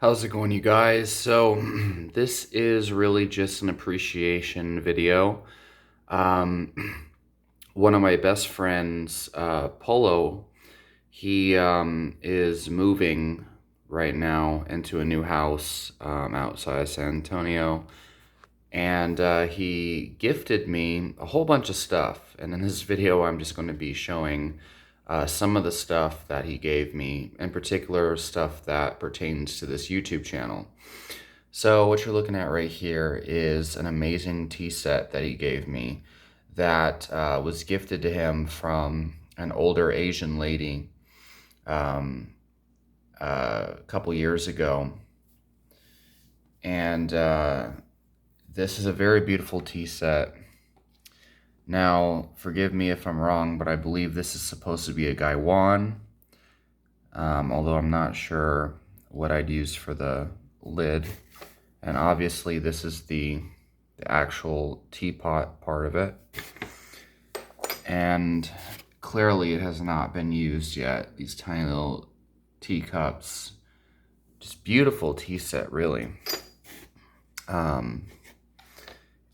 How's it going, you guys? So, this is really just an appreciation video. Um, One of my best friends, Pollo, he is moving right now into a new house outside of San Antonio. And he gifted me a whole bunch of stuff. And in this video, I'm just going to be showing some of the stuff that he gave me, in particular stuff that pertains to this YouTube channel. So what you're looking at right here is an amazing tea set that he gave me that was gifted to him from an older Asian lady a couple years ago. And this is a very beautiful tea set. Now, forgive me if I'm wrong, but I believe this is supposed to be a Gaiwan, although I'm not sure what I'd use for the lid. And obviously this is the actual teapot part of it. And clearly it has not been used yet. These tiny little teacups. Just beautiful tea set, really.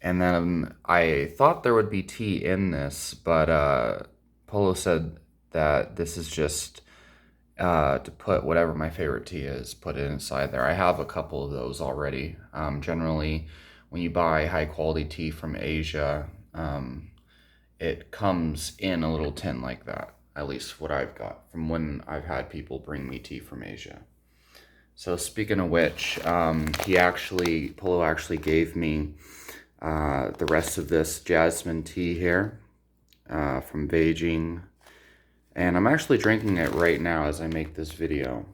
And then I thought there would be tea in this, but Polo said that this is just to put whatever my favorite tea is, put it inside there. I have a couple of those already. Generally, when you buy high quality tea from Asia, it comes in a little tin like that, at least what I've got from when I've had people bring me tea from Asia. So speaking of which, Polo actually gave me the rest of this jasmine tea here from Beijing. And I'm actually drinking it right now as I make this video.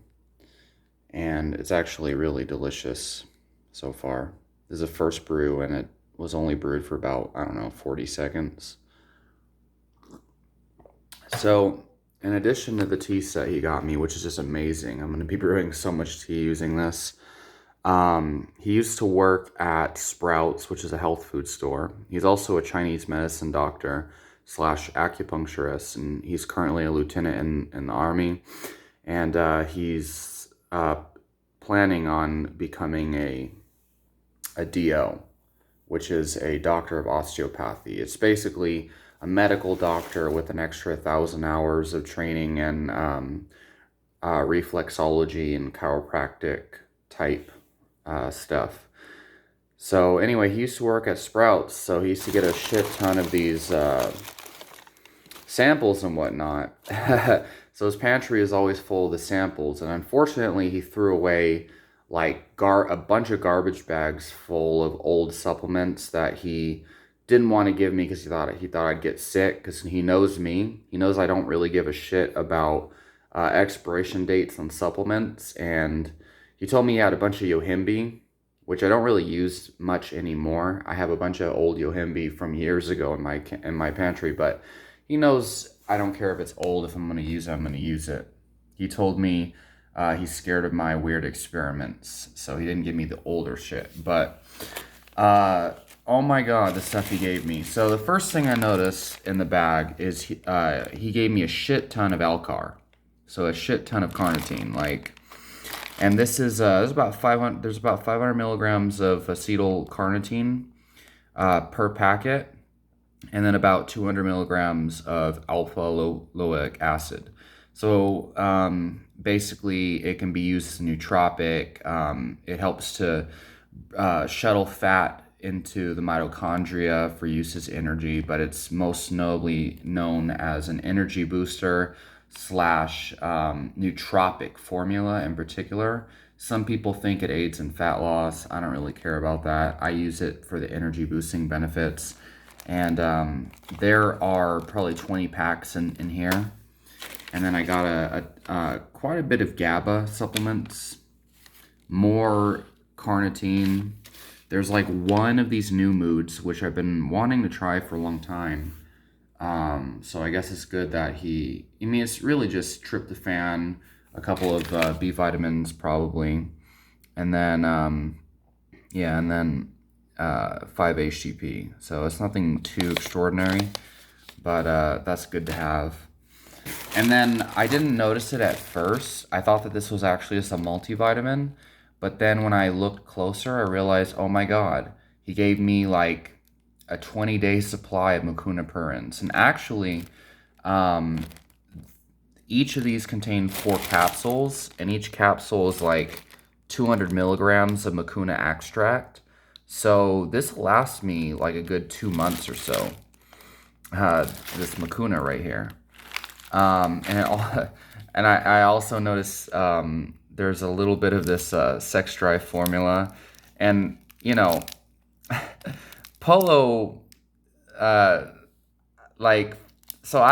And it's actually really delicious so far. This is a first brew and it was only brewed for about, I don't know, 40 seconds. So, in addition to the tea set he got me, which is just amazing, I'm going to be brewing so much tea using this. He used to work at Sprouts, which is a health food store. He's also a Chinese medicine doctor / acupuncturist, and he's currently a lieutenant in the army. And he's planning on becoming a DO, which is a doctor of osteopathy. It's basically a medical doctor with an extra 1,000 hours of training in reflexology and chiropractic type stuff. So anyway, he used to work at Sprouts, so he used to get a shit ton of these samples and whatnot. So his pantry is always full of the samples, and unfortunately he threw away like a bunch of garbage bags full of old supplements that he didn't want to give me because he thought I'd get sick, because he knows me. He knows I don't really give a shit about expiration dates on supplements, and he told me he had a bunch of Yohimbe, which I don't really use much anymore. I have a bunch of old Yohimbe from years ago in my pantry, but he knows I don't care if it's old. If I'm going to use it, I'm going to use it. He told me he's scared of my weird experiments, so he didn't give me the older shit. But oh my god, the stuff he gave me. So the first thing I noticed in the bag is he gave me a shit ton of ALCAR. So a shit ton of carnitine, like. And this is there's about 500 milligrams of acetyl carnitine per packet, and then about 200 milligrams of alpha-linoleic acid. So basically, it can be used as a nootropic. It helps to shuttle fat into the mitochondria for use as energy, but it's most notably known as an energy booster / nootropic formula in particular. Some people think it aids in fat loss. I don't really care about that. I use it for the energy boosting benefits. And there are probably 20 packs in here. And then I got quite a bit of GABA supplements, more carnitine. There's like one of these new moods, which I've been wanting to try for a long time. So I guess it's good that it's really just tryptophan, a couple of B vitamins probably, and then 5-HTP. So it's nothing too extraordinary, but that's good to have. And then I didn't notice it at first. I thought that this was actually just a multivitamin, But then when I looked closer, I realized, oh my God, he gave me like a 20-day supply of Mucuna purins. And actually, um, each of these contain 4 capsules, and each capsule is like 200 milligrams of Mucuna extract. So this lasts me like a good 2 months or so. This Mucuna right here. And and I also notice there's a little bit of this sex drive formula, and you know, Polo, uh, like, so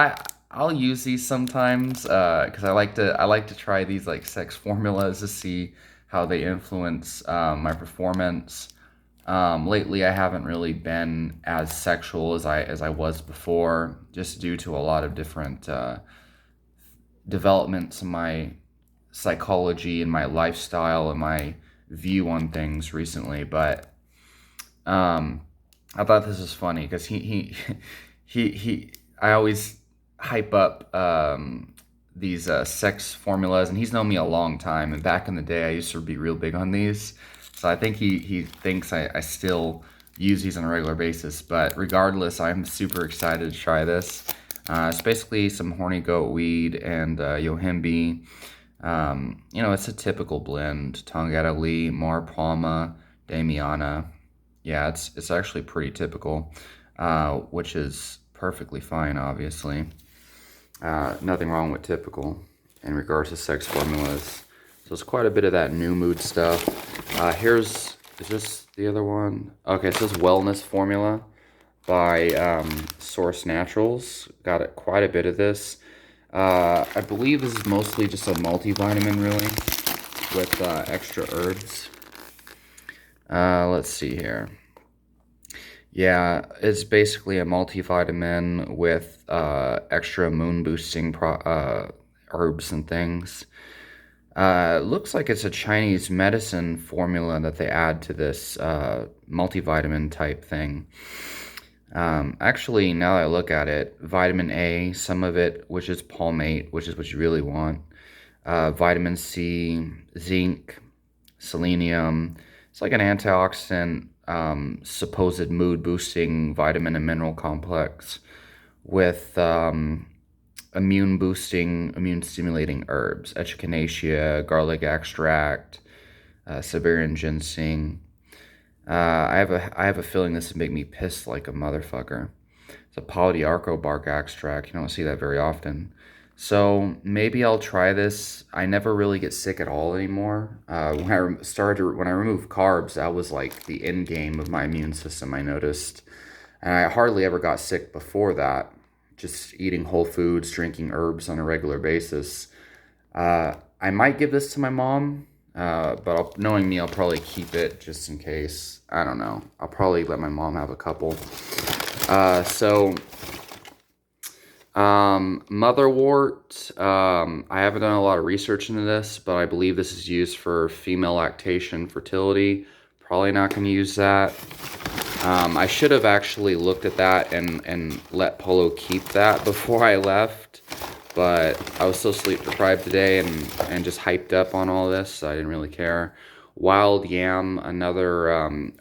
I'll use these sometimes because I like to try these like sex formulas to see how they influence my performance. Lately, I haven't really been as sexual as I was before, just due to a lot of different developments in my psychology and my lifestyle and my view on things recently. But um, I thought this was funny because he I always hype up these sex formulas, and he's known me a long time. And back in the day, I used to be real big on these, so I think he thinks I still use these on a regular basis. But regardless, I'm super excited to try this. It's basically some horny goatweed and yohimbe. It's a typical blend. Tongata Lee, Mar Palma, Damiana. Yeah, it's actually pretty typical, which is perfectly fine, obviously. Nothing wrong with typical in regards to sex formulas. So it's quite a bit of that new mood stuff. Is this the other one? Okay, so this wellness formula by Source Naturals. Got quite a bit of this. I believe this is mostly just a multivitamin, really, with extra herbs. Let's see here. Yeah, it's basically a multivitamin with extra moon boosting herbs and things. Looks like it's a Chinese medicine formula that they add to this multivitamin type thing. Actually, now that I look at it, vitamin A, some of it, which is palmate, which is what you really want. Vitamin C, zinc, selenium. It's like an antioxidant, supposed mood boosting vitamin and mineral complex with immune boosting, immune stimulating herbs, echinacea, garlic extract, Siberian ginseng. I have a feeling this would make me piss like a motherfucker. It's a polyarco bark extract. You don't see that very often. So maybe I'll try this. I never really get sick at all anymore. When I removed carbs, that was like the end game of my immune system, I noticed. And I hardly ever got sick before that. Just eating whole foods, drinking herbs on a regular basis. I might give this to my mom, but knowing me, I'll probably keep it just in case. I don't know. I'll probably let my mom have a couple. Motherwort. I haven't done a lot of research into this, but I believe this is used for female lactation fertility. Probably not going to use that. I should have actually looked at that and let Polo keep that before I left, but I was so sleep deprived today and just hyped up on all this, so I didn't really care. Wild yam, another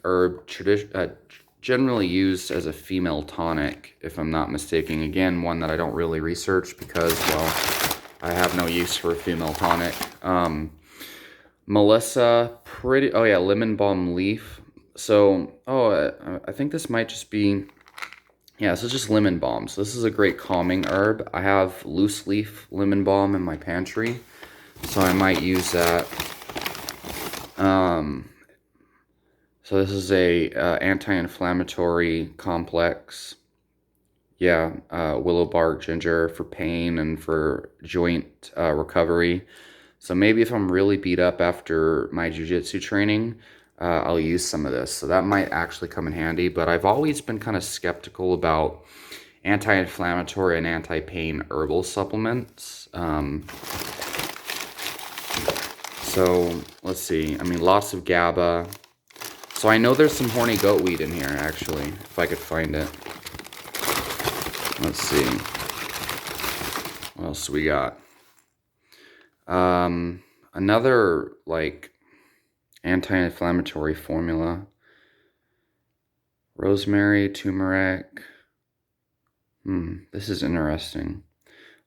herb generally used as a female tonic, if I'm not mistaken. Again, one that I don't really research because, well, I have no use for a female tonic. Melissa, oh yeah, lemon balm leaf. So, I think this might just be, yeah, this is just lemon balm. So this is a great calming herb. I have loose leaf lemon balm in my pantry, so I might use that. So this is a anti-inflammatory complex. Yeah, willow bark, ginger for pain and for joint recovery. So maybe if I'm really beat up after my jiu-jitsu training, I'll use some of this. So that might actually come in handy. But I've always been kind of skeptical about anti-inflammatory and anti-pain herbal supplements. So let's see. I mean, lots of GABA. So I know there's some horny goatweed in here, actually, if I could find it. Let's see. What else we got? Another, like, Anti-inflammatory formula. Rosemary, turmeric. This is interesting.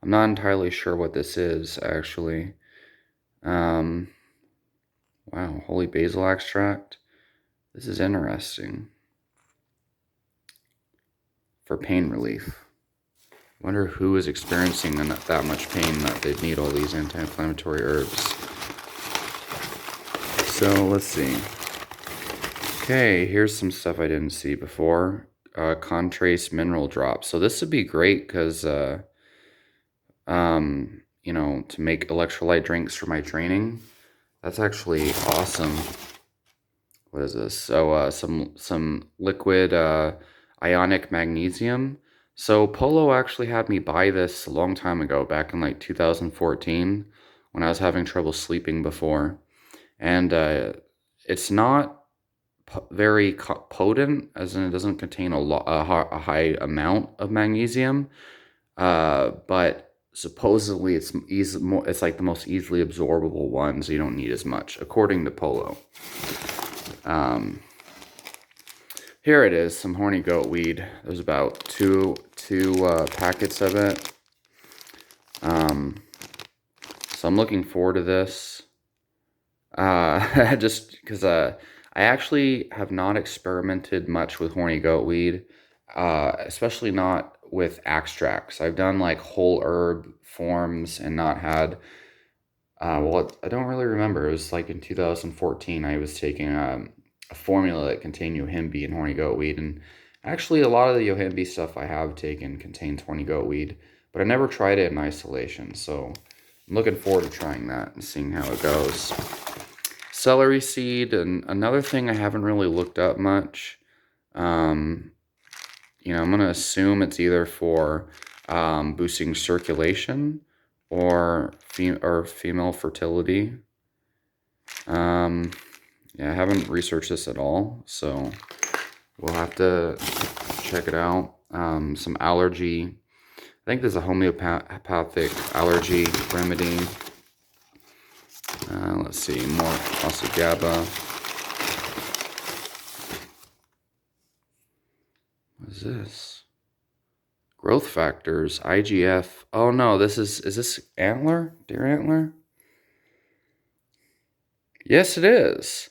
I'm not entirely sure what this is, actually. Wow, holy basil extract. This is interesting. For pain relief. Wonder who is experiencing that much pain that they need all these anti-inflammatory herbs. So, let's see. Okay, here's some stuff I didn't see before. Contraste mineral drops. So this would be great because, you know, to make electrolyte drinks for my training. That's actually awesome. What is this? So, some liquid Ionic Magnesium. So Pollo actually had me buy this a long time ago, back in like 2014, when I was having trouble sleeping before. And it's not very potent, as in it doesn't contain a high amount of magnesium, but supposedly it's like the most easily absorbable one, so you don't need as much, according to Pollo. Here it is, some horny goatweed. There's about two packets of it. So I'm looking forward to this. Just because I actually have not experimented much with horny goatweed, especially not with extracts. I've done like whole herb forms and not had. Well, I don't really remember. It was like in 2014. I was taking a formula that contained yohimbe and horny goatweed, and actually a lot of the yohimbe stuff I have taken contains horny goatweed, but I never tried it in isolation. So I'm looking forward to trying that and seeing how it goes. Celery seed, and another thing I haven't really looked up much. You know, I'm gonna assume it's either for boosting circulation or female fertility. Yeah, I haven't researched this at all, so we'll have to check it out. Some allergy. I think there's a homeopathic allergy remedy. Let's see, more also GABA. What is this? Growth factors, IGF. Oh no, is this antler? Deer antler? Yes, it is.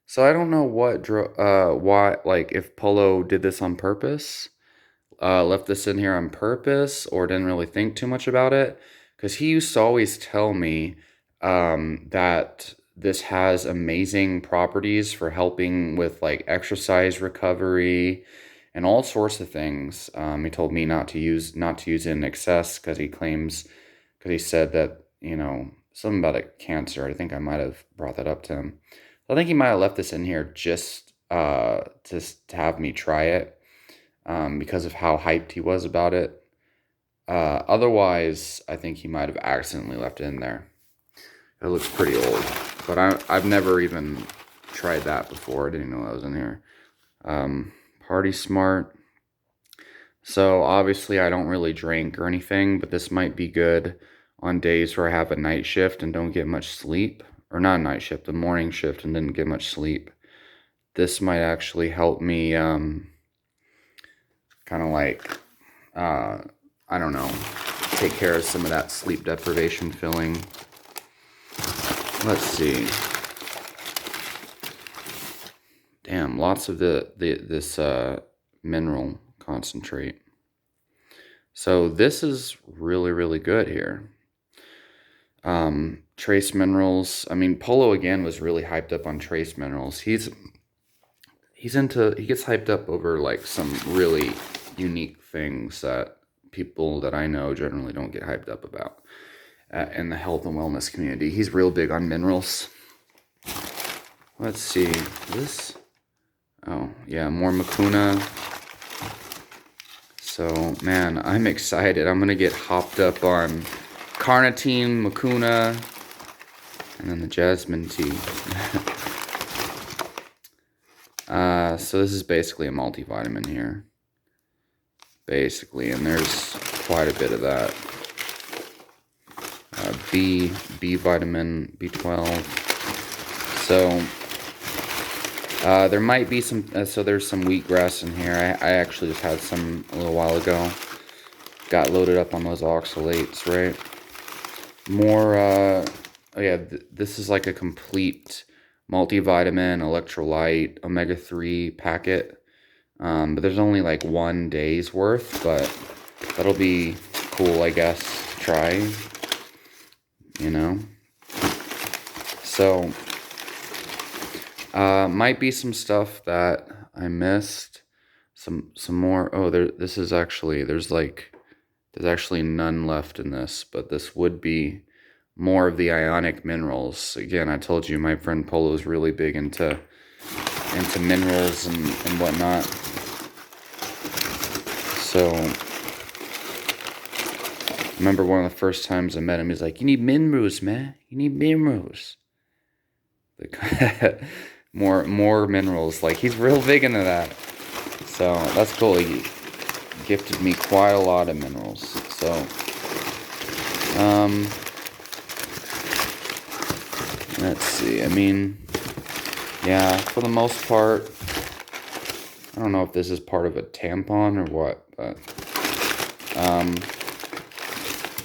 So I don't know why, like if Pollo did this on purpose, left this in here on purpose, or didn't really think too much about it, because he used to always tell me that this has amazing properties for helping with like exercise recovery and all sorts of things. He told me not to use it in excess because he said that, you know, something about a cancer. I think I might have brought that up to him. I think he might have left this in here just to have me try it, because of how hyped he was about it. Otherwise, I think he might have accidentally left it in there. It looks pretty old, but I've never even tried that before. I didn't know that was in here. Party Smart. So obviously I don't really drink or anything, but this might be good on days where I have a night shift and don't get much sleep. Or not a night shift, a morning shift and didn't get much sleep. This might actually help me kind of like, I don't know, take care of some of that sleep deprivation feeling. Let's see. Damn, lots of this mineral concentrate. So this is really, really good here. Trace minerals. I mean, Pollo again was really hyped up on trace minerals. He gets hyped up over like some really unique things that people that I know generally don't get hyped up about in the health and wellness community. He's real big on minerals. Let's see this. Oh yeah, more Mucuna. So man, I'm excited. I'm gonna get hopped up on carnitine, Mucuna, and then the jasmine tea. So this is basically a multivitamin here. Basically, and there's quite a bit of that. B vitamin, B12. So There might be some, so there's some wheatgrass in here. I actually just had some a little while ago. Got loaded up on those oxalates, right? More, oh yeah, this is like a complete multivitamin, electrolyte, omega-3 packet. But there's only like 1 day's worth, but that'll be cool, I guess, to try, you know? So, might be some stuff that I missed. Some more, oh, this is actually, there's actually none left in this, but this would be more of the ionic minerals. Again, I told you my friend Polo is really big into minerals and whatnot. So, I remember one of the first times I met him, he's like, "You need minerals, man. You need minerals." Like, more minerals. Like, he's real big into that. So, that's cool. He gifted me quite a lot of minerals. So, let's see. I mean, yeah, for the most part, I don't know if this is part of a tampon or what, but,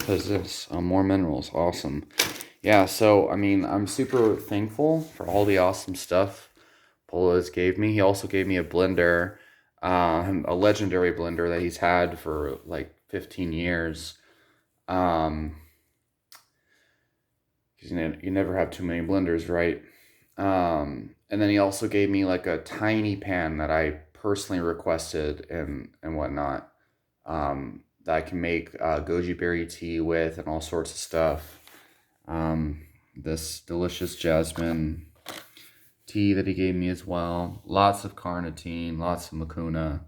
what is this? Oh, more minerals. Awesome. Yeah, so, I mean, I'm super thankful for all the awesome stuff Polo's gave me. He also gave me a blender, a legendary blender that he's had for like 15 years. Because you never have too many blenders, right? And then he also gave me like a tiny pan that I personally requested and whatnot. That I can make goji berry tea with and all sorts of stuff. This delicious jasmine tea that he gave me as well. Lots of carnitine, lots of mucuna,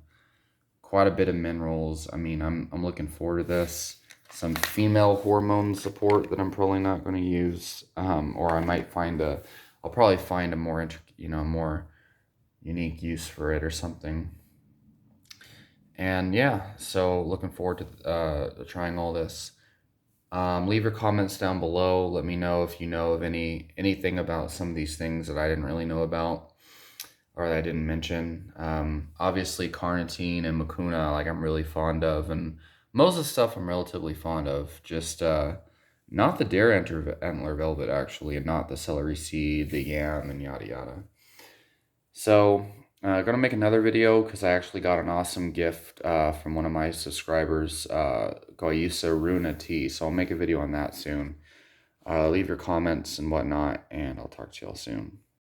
quite a bit of minerals. I mean, I'm looking forward to this. Some female hormone support that I'm probably not going to use, or I might find I'll probably find a more more unique use for it or something. And yeah, so looking forward to trying all this. Leave your comments down below. Let me know if you know of anything about some of these things that I didn't really know about or that I didn't mention. Obviously, carnitine and mucuna, like I'm really fond of, and most of the stuff I'm relatively fond of. Just not the Deer Antler Velvet actually, and not the celery seed, the yam, and yada yada. So, gonna make another video because I actually got an awesome gift from one of my subscribers, Goyusa Runa tea. So I'll make a video on that soon. Leave your comments and whatnot, and I'll talk to y'all soon.